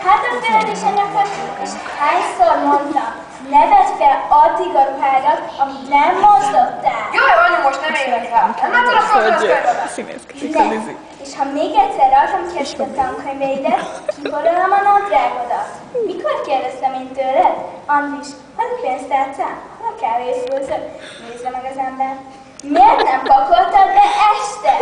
Hát a féled is a nyakad, és hányszor mondtam, ne vedd fel addig a ruhádat, amíg nem mozdultál. Jaj, anyu, most nem élek rá. Nem látod a földraszkönyvemet? Nem. És ha még egyszer rajtam kérdezd a tankönyveidet, kiborolom a nadrágodat. Mikor kérdeztem én tőled? Andris, hol a pénztárcám? Hol a kávéfőző? Nézze meg az ember. Miért nem pakoltad be este?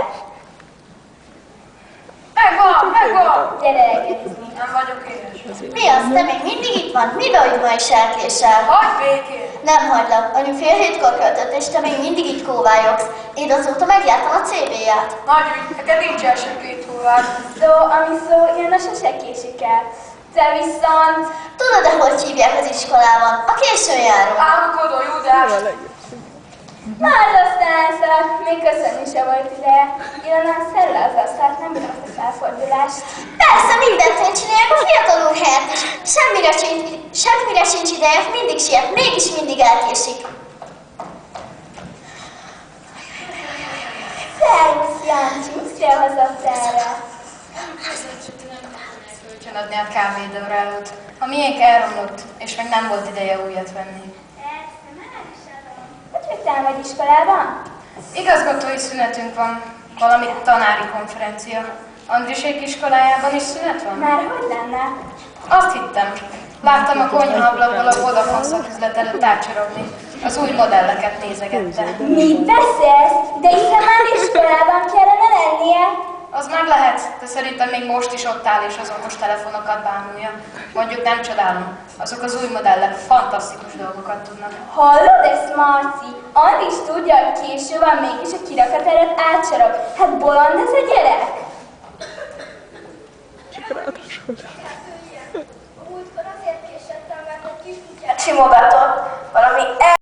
Megvan! Gyere reggelizmi. Nem vagyok éhes. Mi az? Te még mindig itt van? Mi vagy ma is elkésel? Hagyd békén! Nem hagylak. Anyu fél hétkor költött, és te még mindig itt kóvályogsz. Én azóta megjártam a CB-ját. Nagy ügy, neked nincs első 2 órád. Szó, ami szó, Jana sose késik el. Te viszont... Tudod-e, hogy hívják az iskolában? A későn járó. Álmodó Júdás! Már aztán szak, még köszönni se volt ideje. Ilona, szedd le az asztalt, nem bírom azt a felfordulást. Persze, mindent én csinálják a fiatal úr helyett is. Semmire sincs ideje, mindig siet, mégis mindig elkésik. Szervusz, Jancsi, mit hozott erre? Kölcsön adni a kávédórálat. A miénk elromlott, és meg nem volt ideje újat venni. Hogy jöttél vagy iskolában? Igazgatói szünetünk van, valami tanári konferencia. Andrisék iskolájában is szünet van? Már hogy lenne? Azt hittem. Láttam a konyhaablakból a Vodafone szaküzlet előtt átcsorogni. Az új modelleket nézegettem. Mit beszélsz? De hiszen már iskolában kellene lennie. Az meg lehet, de szerintem még most is ott áll és az okos telefonokat bámulja. Mondjuk nem csodálom. Azok az új modellek fantasztikus dolgokat tudnak. Hallod ezt, Marci? Andi is tudja, hogy késő van, mégis a kirakat előtt átsorog. Hát bolond ez a gyerek? Múltkor azért késettem, mert egy kis kutyát simogatott. Valami